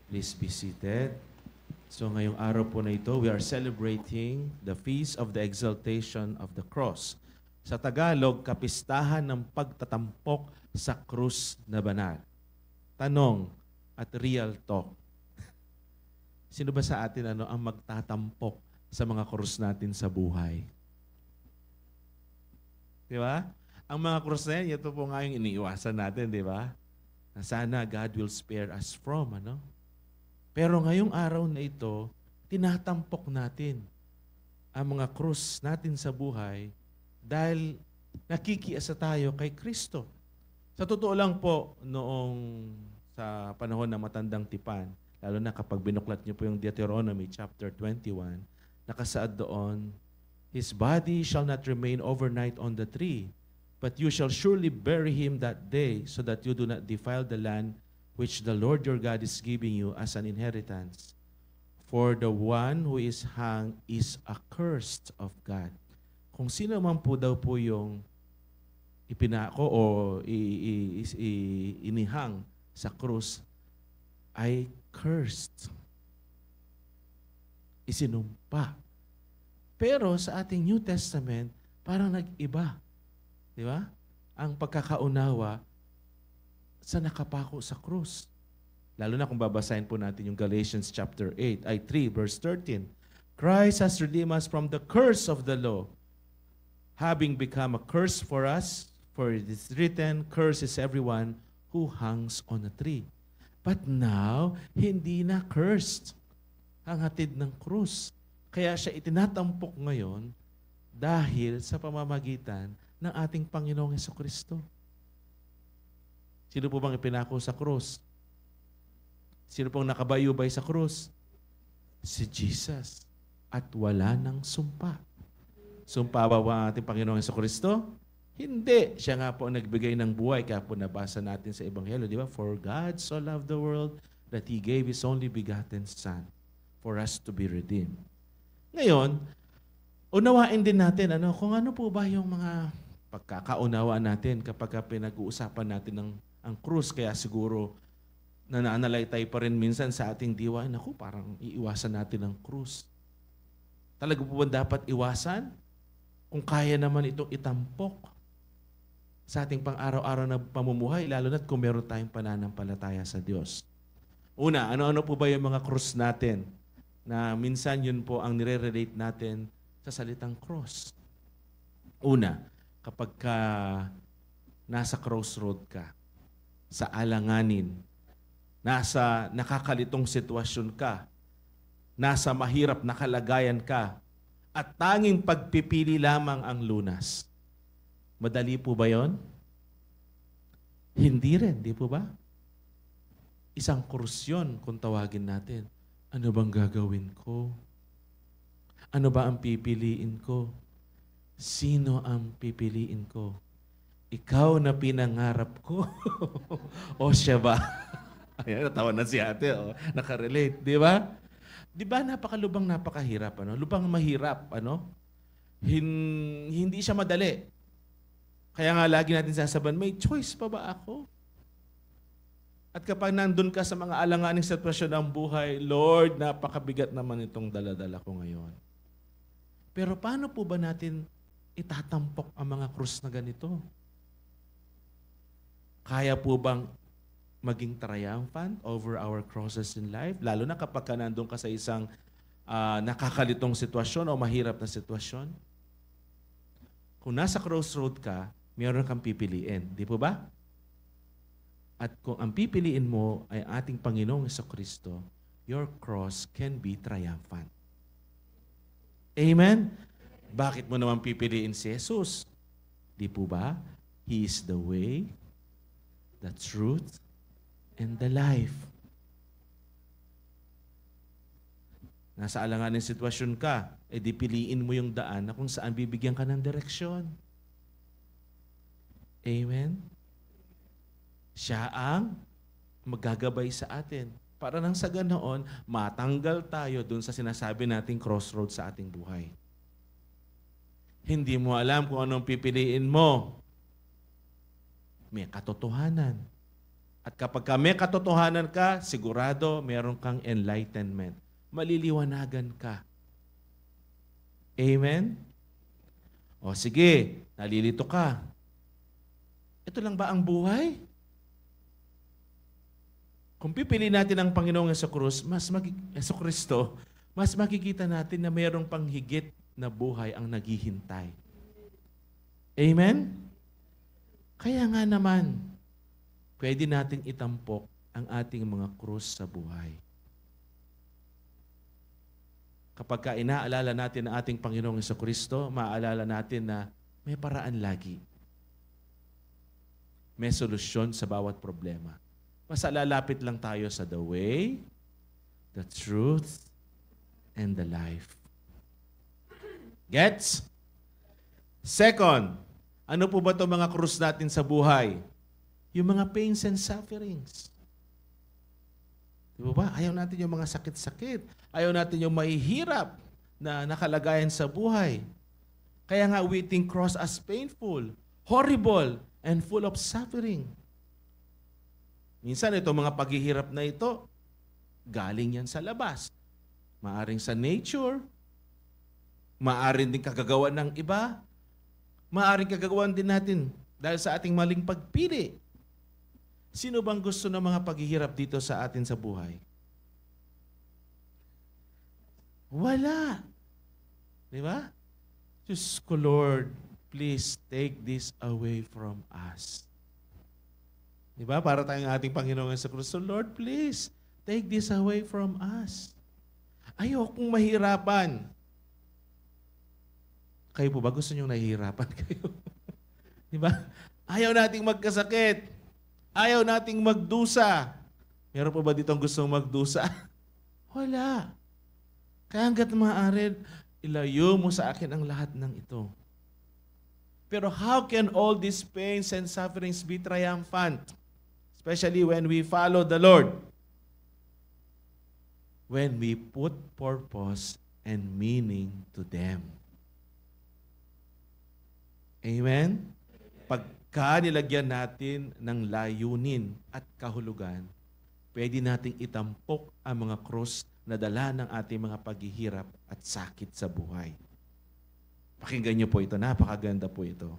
Please be seated. So ngayong araw po na ito, we are celebrating the Feast of the Exaltation of the Cross. Sa Tagalog, kapistahan ng pagtatampok sa krus na banal. Tanong at real talk. Sino ba sa atin ang magtatampok sa mga krus natin sa buhay? Di ba? Ang mga krus na yan, ito po nga yung iniiwasan natin, di ba? Na sana God will spare us from, Pero ngayong araw na ito, tinatampok natin ang mga krus natin sa buhay dahil nakikiasa tayo kay Kristo. Sa totoo lang po, noong sa panahon ng matandang tipan, lalo na kapag binuklat niyo po yung Deuteronomy chapter 21, nakasaad doon, His body shall not remain overnight on the tree, but you shall surely bury him that day, so that you do not defile the land which the Lord your God is giving you as an inheritance. For the one who is hung is accursed of God. Kung sino man po daw po yung ipinako o inihang sa krus ay cursed. Isinumpa. Pero sa ating New Testament, parang nag-iba. Di ba? Ang pagkakaunawa sa nakapako sa krus. Lalo na kung babasahin po natin yung Galatians chapter 3 verse 13. Christ has redeemed us from the curse of the law, having become a curse for us, for it is written, curse is everyone who hangs on a tree. But now, hindi na cursed ang hatid ng krus. Kaya siya itinatampok ngayon dahil sa pamamagitan ng ating Panginoong Jesucristo. Sino po bang ipinako sa krus? Sino pong nakabayubay sa krus? Si Jesus. At wala nang sumpa. Sumpa ba ang ating Panginoong Jesucristo? Hindi. Siya nga po ang nagbigay ng buhay. Kaya po nabasa natin sa Ebanghelyo, di ba? For God so loved the world that He gave His only begotten Son for us to be redeemed. Ngayon, unawain din natin kung ano po ba yung mga pagkakaunawaan natin kapag pinag-uusapan natin ang krus. Kaya siguro nananalaytay pa rin minsan sa ating diwa, parang iiwasan natin ang krus. Talaga po ba dapat iwasan? Kung kaya naman itong itampok sa ating pang-araw-araw na pamumuhay, lalo na't kung meron tayong pananampalataya sa Diyos. Una, ano-ano po ba yung mga krus natin? Na minsan yun po ang nire-relate natin sa salitang cross. Una, kapag nasa crossroad ka, sa alanganin, nasa nakakalitong sitwasyon ka, nasa mahirap na kalagayan ka, at tanging pagpipili lamang ang lunas. Madali po ba yon? Hindi rin, di po ba? Isang krus yun kung tawagin natin. Ano bang gagawin ko? Ano ba ang pipiliin ko? Sino ang pipiliin ko? Ikaw na pinangarap ko? O siya ba? Ayan, natawa na si ate. Nakarelate, di ba? Di ba napakalubang napakahirap? Lubang mahirap. Hindi siya madali. Kaya nga lagi natin sasabihan, may choice pa ba ako? At kapag nandun ka sa mga alanganing sitwasyon ng buhay, Lord, napakabigat naman itong daladala ko ngayon. Pero paano po ba natin itatampok ang mga krus na ganito? Kaya po bang maging triumphant over our crosses in life? Lalo na kapag nandun ka sa isang nakakalitong sitwasyon o mahirap na sitwasyon. Kung nasa crossroad ka, mayroon kang pipiliin. Di po ba? At kung ang pipiliin mo ay ating Panginoong Jesucristo, your cross can be triumphant. Amen? Bakit mo naman pipiliin si Jesus? Di po ba? He is the way, the truth, and the life. Nasa alanganing sitwasyon ka, di piliin mo yung daan na kung saan bibigyan ka ng direksyon. Amen? Siya ang magagabay sa atin. Para nang sa ganoon, matanggal tayo dun sa sinasabi nating crossroad sa ating buhay. Hindi mo alam kung anong pipiliin mo. May katotohanan. At kapag may katotohanan ka, sigurado meron kang enlightenment. Maliliwanagan ka. Amen? O sige, nalilito ka. Ito lang ba ang buhay? Kung pipili natin ang Panginoong Jesucristo, mas makikita natin na mayroong panghigit na buhay ang naghihintay. Amen? Kaya nga naman, pwede nating itampok ang ating mga krus sa buhay. Kapag inaalala natin ang ating Panginoong Jesucristo, maaalala natin na may paraan lagi. May solusyon sa bawat problema. Mas lalapit lang tayo sa the way, the truth, and the life. Gets? Second, ano po ba itong mga krus natin sa buhay? Yung mga pains and sufferings. Di ba? Ayaw natin yung mga sakit-sakit. Ayaw natin yung mahihirap na nakalagayan sa buhay. Kaya nga we think cross as painful, horrible, and full of suffering. Minsan itong mga paghihirap na ito, galing yan sa labas. Maaring sa nature, maaring din kagagawan ng iba, maaring kagagawan din natin dahil sa ating maling pagpili. Sino bang gusto ng mga paghihirap dito sa atin sa buhay? Wala. Di ba? Diyos ko, Lord, please take this away from us. Di ba? Para tayong ating Panginoong Jesucristo, Lord, please, take this away from us. Ayokong mahirapan. Kayo po ba gusto nyo nahihirapan kayo? Di ba? Ayaw nating magkasakit. Ayaw nating magdusa. Meron po ba ditong gustong magdusa? Wala. Kaya hanggat maaari, ilayo mo sa akin ang lahat ng ito. Pero how can all these pains and sufferings be triumphant? Especially when we follow the Lord. When we put purpose and meaning to them. Amen? Pagka nilagyan natin ng layunin at kahulugan, pwede nating itampok ang mga krus na dala ng ating mga paghihirap at sakit sa buhay. Pakinggan niyo po ito, napakaganda po ito.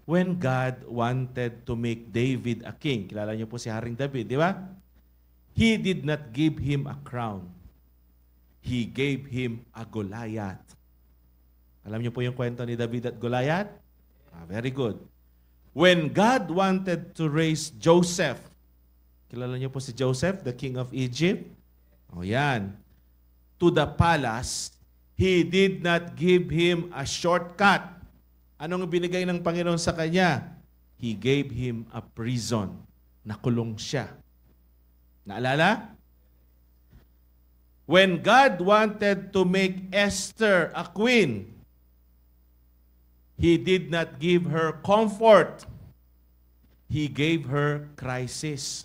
When God wanted to make David a king, kilala niyo po si Haring David, di ba? He did not give him a crown. He gave him a Goliath. Alam niyo po yung kwento ni David at Goliath? Very good. When God wanted to raise Joseph, kilala niyo po si Joseph, the king of Egypt? O yan. To the palace, He did not give him a shortcut. Anong binigay ng Panginoon sa kanya? He gave him a prison. Nakulong siya. Naalala? When God wanted to make Esther a queen, He did not give her comfort. He gave her crisis.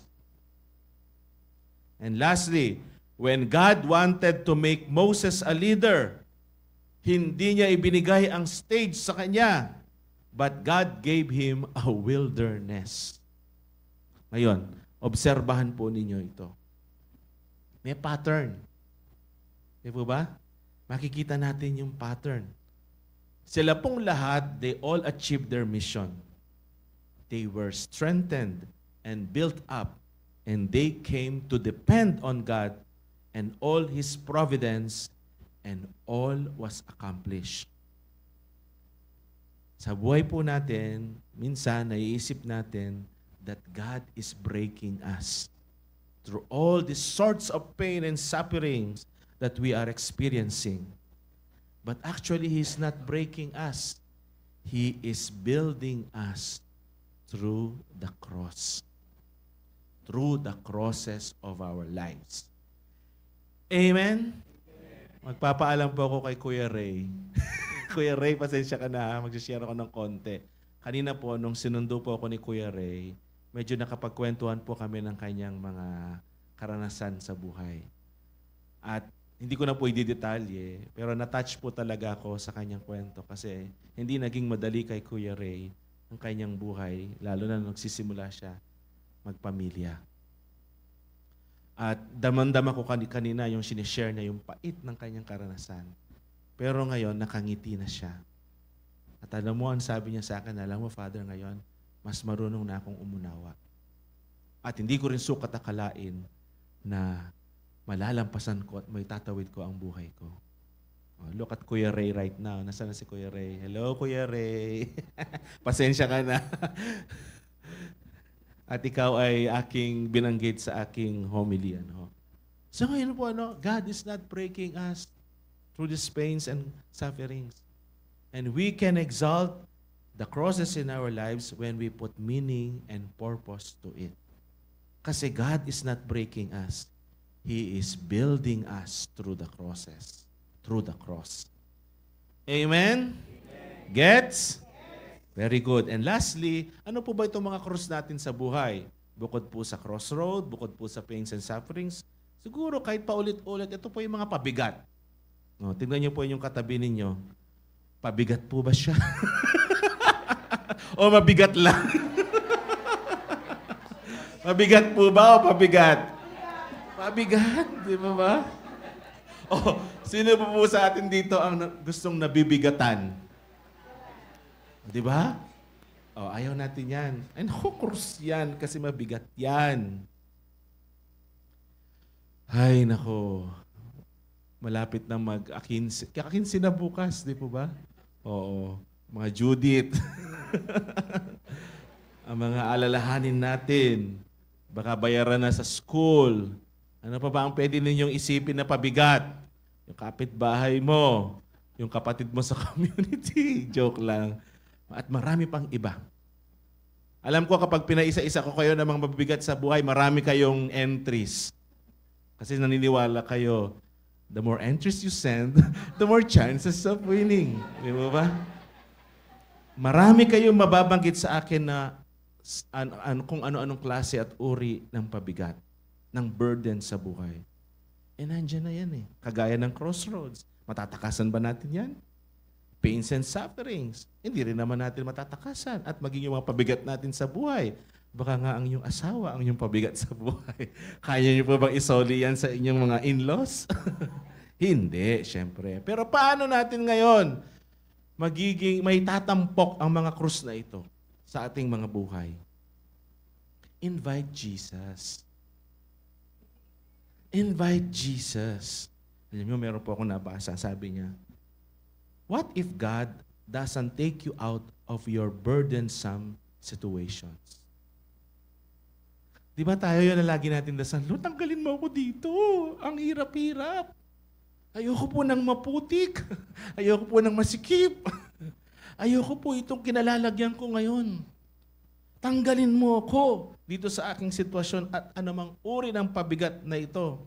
And lastly, when God wanted to make Moses a leader, hindi niya ibinigay ang stage sa kanya, but God gave him a wilderness. Ngayon, obserbahan po ninyo ito. May pattern. Di po ba? Makikita natin yung pattern. Sila pong lahat, they all achieved their mission. They were strengthened and built up, and they came to depend on God and all His providence, and all was accomplished. Sa buhay po natin, minsan naiisip natin that God is breaking us through all these sorts of pain and sufferings that we are experiencing. But actually, He's not breaking us. He is building us through the cross. Through the crosses of our lives. Amen? Magpapaalam po ako kay Kuya Ray. Kuya Ray, pasensya ka na. Mag-share ako ng konti. Kanina po, nung sinundo po ako ni Kuya Ray, medyo nakapagkwentuhan po kami ng kanyang mga karanasan sa buhay. At hindi ko na po i-detalye, pero na-touch po talaga ako sa kanyang kwento kasi hindi naging madali kay Kuya Ray ang kanyang buhay, lalo na nung nagsisimula siya magpamilya. At damang-dama ko kanina yung sinishare niya, yung pait ng kanyang karanasan. Pero ngayon, nakangiti na siya. At alam mo, ang sabi niya sa akin, alam mo, Father, ngayon, mas marunong na akong umunawa. At hindi ko rin sukat akalain na malalampasan ko at may tatawid ko ang buhay ko. Oh, look at Kuya Ray right now. Nasaan na si Kuya Ray? Hello, Kuya Ray. Pasensya ka na. At ikaw ay aking binanggit sa aking homily. So ngayon po, God is not breaking us through these pains and sufferings. And we can exalt the crosses in our lives when we put meaning and purpose to it. Kasi God is not breaking us. He is building us through the crosses. Through the cross. Amen? Gets? Very good. And lastly, ano po ba itong mga cross natin sa buhay? Bukod po sa crossroad, bukod po sa pains and sufferings, siguro kahit paulit-ulit, ito po yung mga pabigat. Tingnan niyo po yung katabi ninyo. Pabigat po ba siya? O mabigat lang? Mabigat po ba o pabigat? Pabigat, di ba? Sino po sa atin dito ang gustong nabibigatan? Di ba? Ayaw natin yan. Ay, naku, krus yan kasi mabigat yan. Ay, naku. Malapit na mag-akinsi. Kakakinsi na bukas, di po ba? Oo. Mga Judith. Ang mga alalahanin natin. Baka bayaran na sa school. Ano pa ba ang pwede ninyong isipin na pabigat? Yung kapitbahay mo. Yung kapatid mo sa community. Joke lang. At marami pang iba. Alam ko kapag pinaisa-isa ko kayo ng mga mabibigat sa buhay, marami kayong entries. Kasi naniniwala kayo, the more entries you send, the more chances of winning. Di ba? Marami kayong mababanggit sa akin na kung ano-anong klase at uri ng pabigat, ng burden sa buhay. Nandiyan na yan eh. Kagaya ng crossroads. Matatakasan ba natin yan? Pains and sufferings. Hindi rin naman natin matatakasan. At maging yung mga pabigat natin sa buhay. Baka nga ang inyong asawa, ang inyong pabigat sa buhay. Kaya niyo po bang isoli yan sa inyong mga in-laws? Hindi, syempre. Pero paano natin ngayon may tatampok ang mga krus na ito sa ating mga buhay? Invite Jesus. Invite Jesus. Alam niyo, meron po akong nabasa. Sabi niya, what if God doesn't take you out of your burdensome situations? Di ba tayo yun na lagi natin dasal, Lord, tanggalin mo ako dito. Ang hirap-hirap. Ayoko po ng maputik. Ayoko po ng masikip. Ayoko po itong kinalalagyan ko ngayon. Tanggalin mo ako dito sa aking sitwasyon at anumang uri ng pabigat na ito.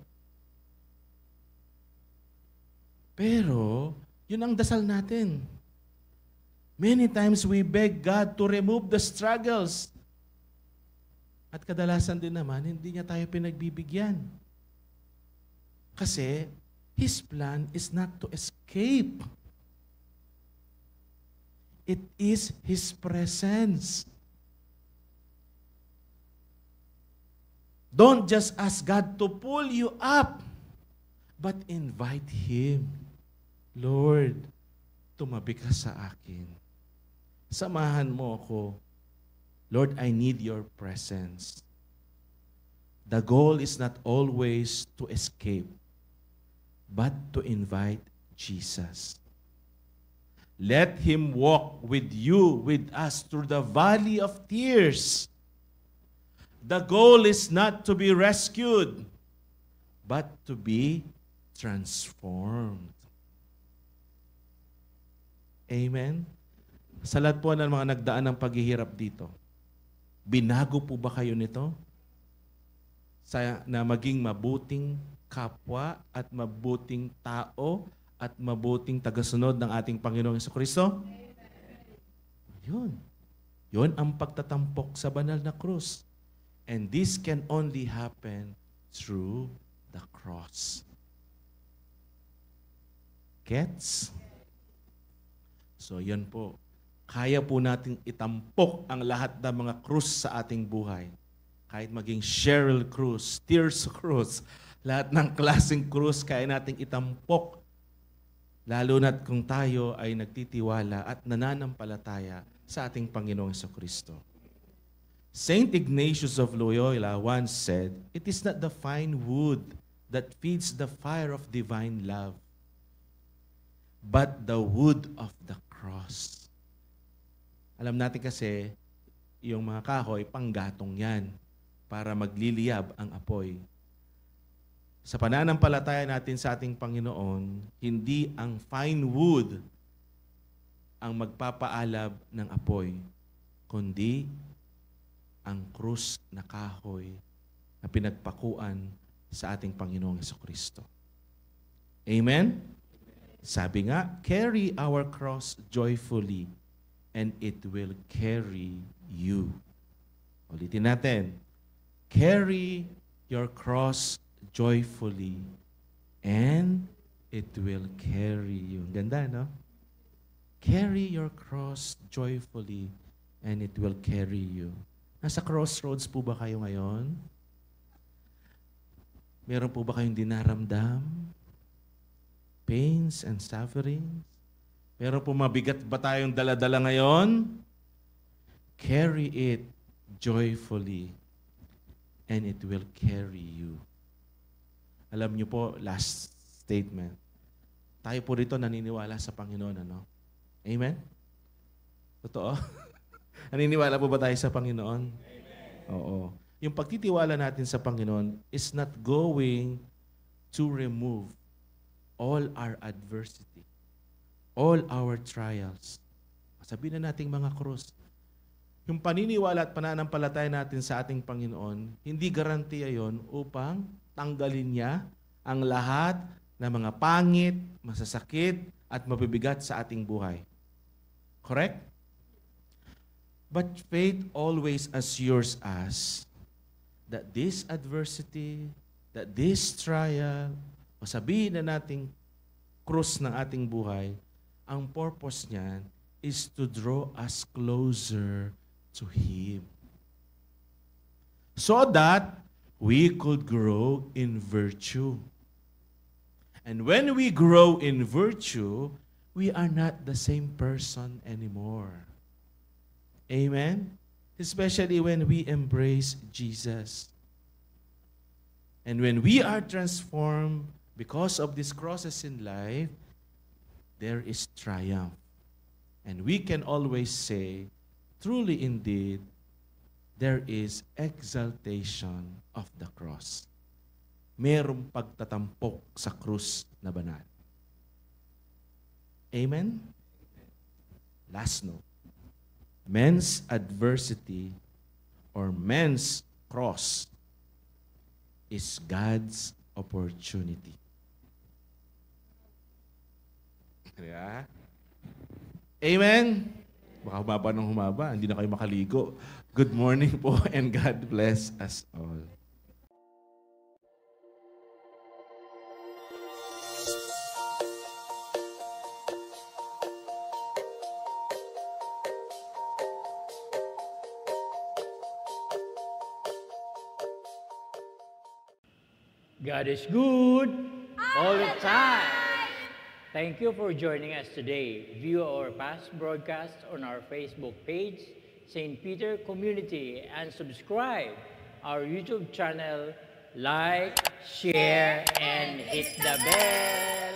Pero, yun ang dasal natin. Many times we beg God to remove the struggles. At kadalasan din naman, hindi niya tayo pinagbibigyan. Kasi, His plan is not to escape. It is His presence. Don't just ask God to pull you up, but invite Him. Lord, tumabi ka sa akin. Samahan mo ako. Lord, I need your presence. The goal is not always to escape, but to invite Jesus. Let Him walk with you, with us, through the valley of tears. The goal is not to be rescued, but to be transformed. Amen? Sa lahat po ng mga nagdaan ng paghihirap dito, binago po ba kayo nito? Na maging mabuting kapwa at mabuting tao at mabuting tagasunod ng ating Panginoong Jesucristo? Yun. Yun ang pagtatampok sa banal na krus. And this can only happen through the cross. Gets? So, yan po. Kaya po natin itampok ang lahat ng mga krus sa ating buhay. Kahit maging Cheryl Cruz, Tirso Cruz, lahat ng klaseng krus kaya nating itampok. Lalo na't kung tayo ay nagtitiwala at nananampalataya sa ating Panginoong Jesucristo. Saint Ignatius of Loyola once said, "It is not the fine wood that feeds the fire of divine love, but the wood of the cross." Alam natin kasi, yung mga kahoy, panggatong yan para magliliyab ang apoy. Sa pananampalataya natin sa ating Panginoon, hindi ang fine wood ang magpapaalab ng apoy, kundi ang krus na kahoy na pinagpakuan sa ating Panginoong Jesucristo. Amen? Sabi nga, carry our cross joyfully and it will carry you. Ulitin natin. Carry your cross joyfully and it will carry you. Ganda, no? Carry your cross joyfully and it will carry you. Nasa crossroads po ba kayo ngayon? Meron po ba kayong dinaramdam? Pains and sufferings? Meron po mabigat ba tayong dala-dala ngayon? Carry it joyfully and it will carry you. Alam niyo po, last statement. Tayo po rito naniniwala sa Panginoon, ano? Amen? Totoo? Naniniwala po ba tayo sa Panginoon? Amen. Oo. Yung pagtitiwala natin sa Panginoon is not going to remove all our adversity, all our trials. Sabihin na nating mga krus. Yung paniniwala at pananampalataya natin sa ating Panginoon, hindi garantiya yon upang tanggalin niya ang lahat ng mga pangit, masasakit, at mabibigat sa ating buhay. Correct? But faith always assures us that this adversity, that this trial, o sabihin na nating krus ng ating buhay, ang purpose niyan is to draw us closer to Him. So that we could grow in virtue. And when we grow in virtue, we are not the same person anymore. Amen? Especially when we embrace Jesus. And when we are transformed because of these crosses in life, there is triumph. And we can always say, truly indeed, there is exaltation of the cross. Merong pagtatampok sa krus na banal. Amen? Last note. Men's adversity or men's cross is God's opportunity. Yeah? Amen? Baka humaba ng humaba, hindi na kayo makaligo. Good morning po and God bless us all. God is good all the time. Thank you for joining us today. View our past broadcasts on our Facebook page, St. Peter Community, and subscribe our YouTube channel. Like, share, and hit the bell.